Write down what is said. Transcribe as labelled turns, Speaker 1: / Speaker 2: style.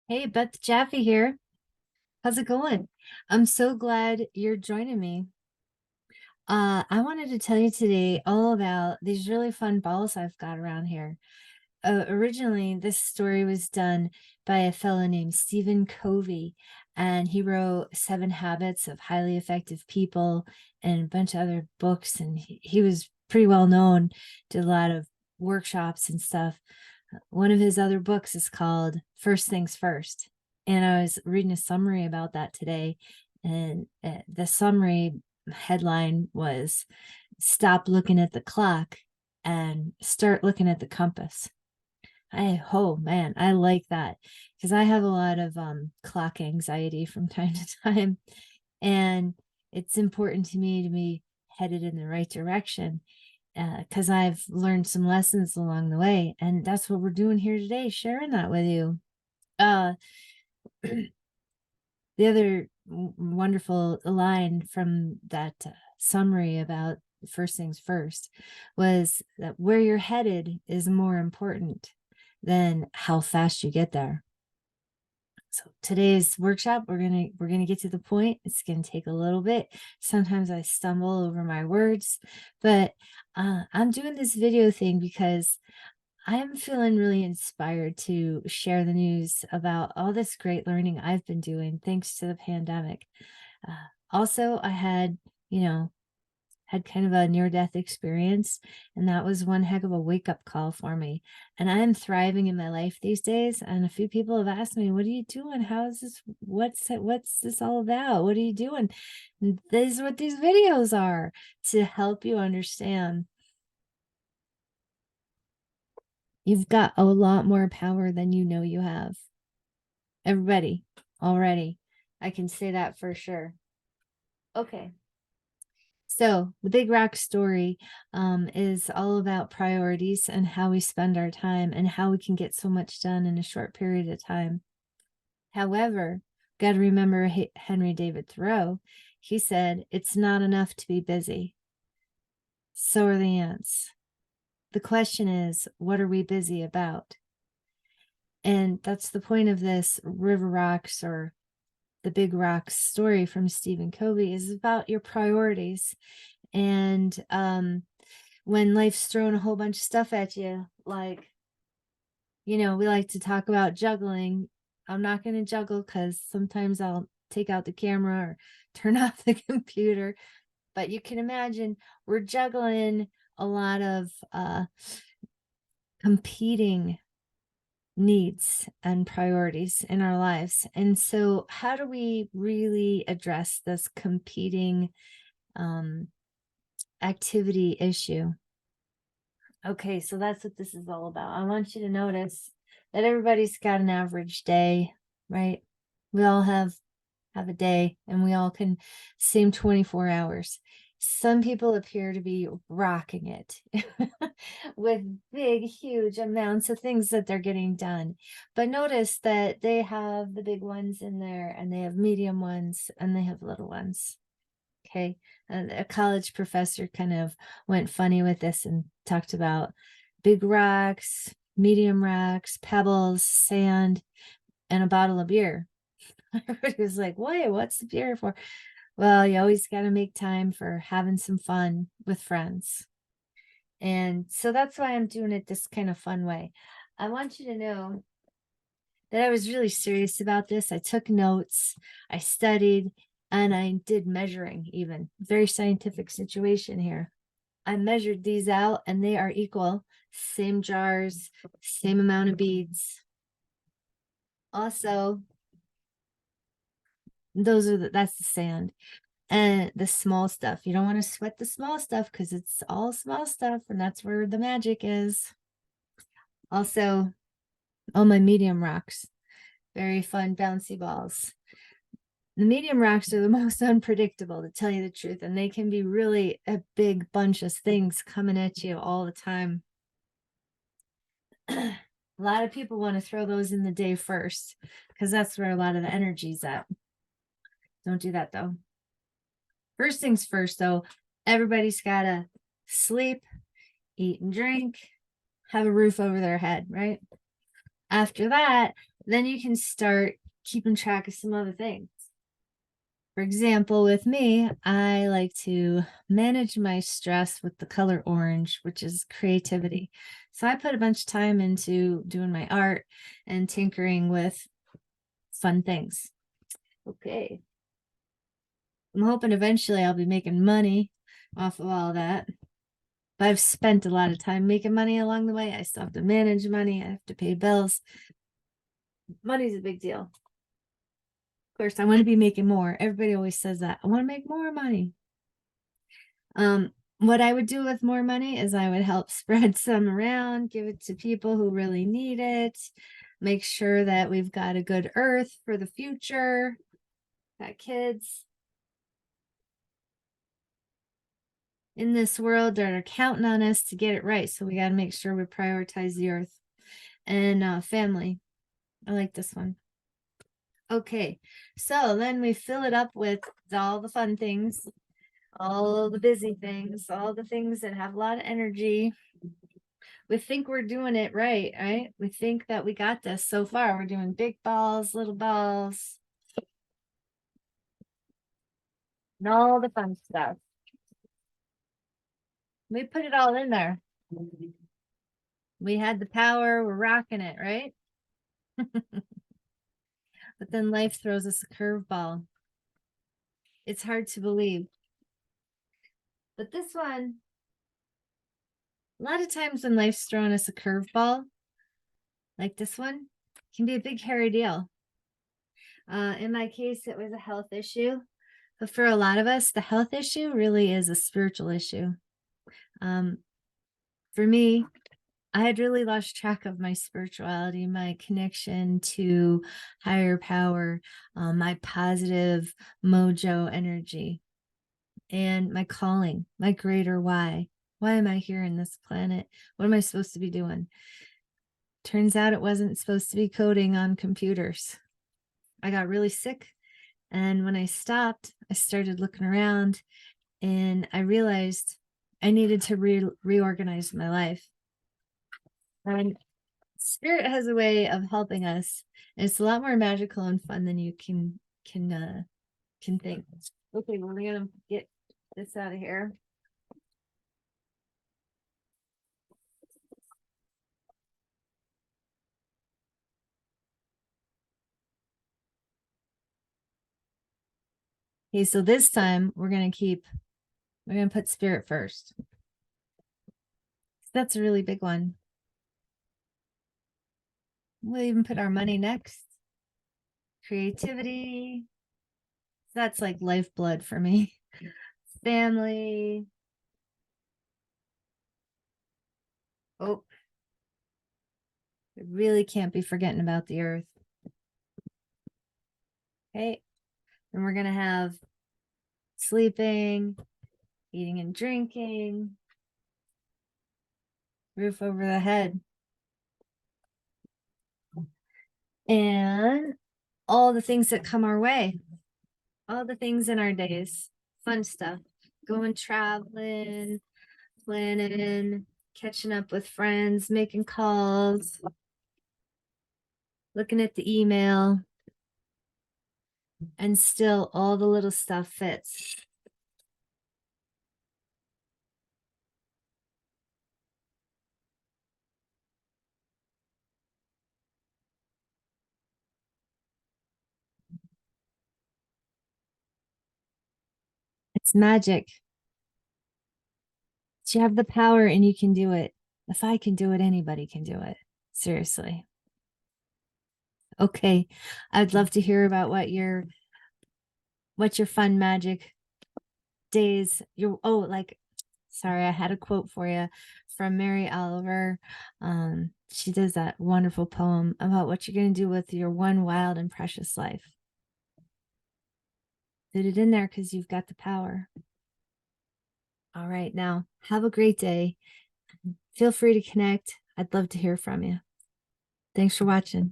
Speaker 1: Hey, Beth Jaffe here. How's it going? I'm so glad you're joining me. I wanted to tell you today all about these really fun balls I've got around here. Originally, this story was done by a fellow named Stephen Covey, and he wrote Seven Habits of Highly Effective People and a bunch of other books. And he was pretty well known, did a lot of workshops and stuff. One of his other books is called First Things First. And I was reading a summary about that today. And the summary headline was Stop looking at the clock and start looking at the compass. Oh man, I like that because I have a lot of clock anxiety from time to time. And it's important to me to be headed in the right direction because I've learned some lessons along the way. And that's what we're doing here today, sharing that with you. Uh, the other wonderful line from that summary about first things first was that where you're headed is more important than how fast you get there. So today's workshop, we're gonna get to the point. It's gonna take a little bit. Sometimes I stumble over my words, but I'm doing this video thing because I'm feeling really inspired to share the news about all this great learning I've been doing thanks to the pandemic. Also, I had kind of a near-death experience, and that was one heck of a wake-up call for me. And I'm thriving in my life these days, and a few people have asked me, what are you doing? How is this? What's this all about? What are you doing? And this is what these videos are, to help you understand you've got a lot more power than you know you have. Everybody, already. I can say that for sure. Okay. So the Big Rock story is all about priorities and how we spend our time and how we can get so much done in a short period of time. However, got to remember Henry David Thoreau. He said, it's not enough to be busy. So are the ants. The question is, what are we busy about? And that's the point of this River Rocks or the Big Rocks story from Stephen Covey, is about your priorities. And when life's throwing a whole bunch of stuff at you, like, we like to talk about juggling. I'm not going to juggle because sometimes I'll take out the camera or turn off the computer. But you can imagine we're juggling a lot of competing needs and priorities in our lives. And so, how do we really address this competing activity issue? Okay, so that's what this is all about. I want you to notice that everybody's got an average day, right? We all have a day and we all can same 24 hours. Some people appear to be rocking it with big, huge amounts of things that they're getting done. But notice that they have the big ones in there and they have medium ones and they have little ones. Okay. And a college professor kind of went funny with this and talked about big rocks, medium rocks, pebbles, sand, and a bottle of beer. Everybody was like, wait, what's the beer for? Well, you always got to make time for having some fun with friends. And so that's why I'm doing it this kind of fun way. I want you to know that I was really serious about this. I took notes, I studied, and I did measuring, even. Very scientific situation here. I measured these out and they are equal. Same jars, same amount of beads. Also, that's the sand and the small stuff. You don't want to sweat the small stuff because it's all small stuff and that's where the magic is. Also, all my medium rocks, very fun bouncy balls. The medium rocks are the most unpredictable, to tell you the truth, and they can be really a big bunch of things coming at you all the time. A lot of people want to throw those in the day first because that's where a lot of the energy's at. Don't do that though. First things first, though, everybody's got to sleep, eat and drink, have a roof over their head, right? After that, then you can start keeping track of some other things. For example, with me, I like to manage my stress with the color orange, which is creativity. So I put a bunch of time into doing my art and tinkering with fun things. Okay. I'm hoping eventually I'll be making money off of all that. But I've spent a lot of time making money along the way. I still have to manage money. I have to pay bills. Money's a big deal. Of course, I want to be making more. Everybody always says that. I want to make more money. What I would do with more money is I would help spread some around, give it to people who really need it, make sure that we've got a good earth for the future, got kids in this world that are counting on us to get it right. So we got to make sure we prioritize the earth and family. I like this one. Okay, so then we fill it up with all the fun things, all the busy things, all the things that have a lot of energy. We think we're doing it right, right? We think that we got this so far. We're doing big balls, little balls, and all the fun stuff. We put it all in there. We had the power, we're rocking it, right? But then life throws us a curveball. It's hard to believe. But this one, a lot of times when life's throwing us a curveball, like this one, can be a big hairy deal. In my case, it was a health issue. But for a lot of us, the health issue really is a spiritual issue. For me, I had really lost track of my spirituality, my connection to higher power, my positive mojo energy, and my calling, my greater why. Why am I here in this planet? What am I supposed to be doing? Turns out it wasn't supposed to be coding on computers. I got really sick. And when I stopped, I started looking around and I realized I needed to reorganize my life. And spirit has a way of helping us. And it's a lot more magical and fun than you can think. Okay, well, we're gonna get this out of here. Okay, so this time we're gonna put spirit first. That's a really big one. We'll even put our money next. Creativity. That's like lifeblood for me. Family. Oh, we really can't be forgetting about the earth. Okay. And we're going to have sleeping, eating and drinking, roof over the head, and all the things that come our way, all the things in our days, fun stuff, going traveling, planning, catching up with friends, making calls, looking at the email, and still all the little stuff fits. It's magic. You have the power and you can do it. If I can do it, anybody can do it. Seriously. Okay. I'd love to hear about what's your fun magic days. Sorry, I had a quote for you from Mary Oliver. She does that wonderful poem about what you're going to do with your one wild and precious life. Put it in there because you've got the power. All right, now have a great day. Feel free to connect. I'd love to hear from you. Thanks for watching.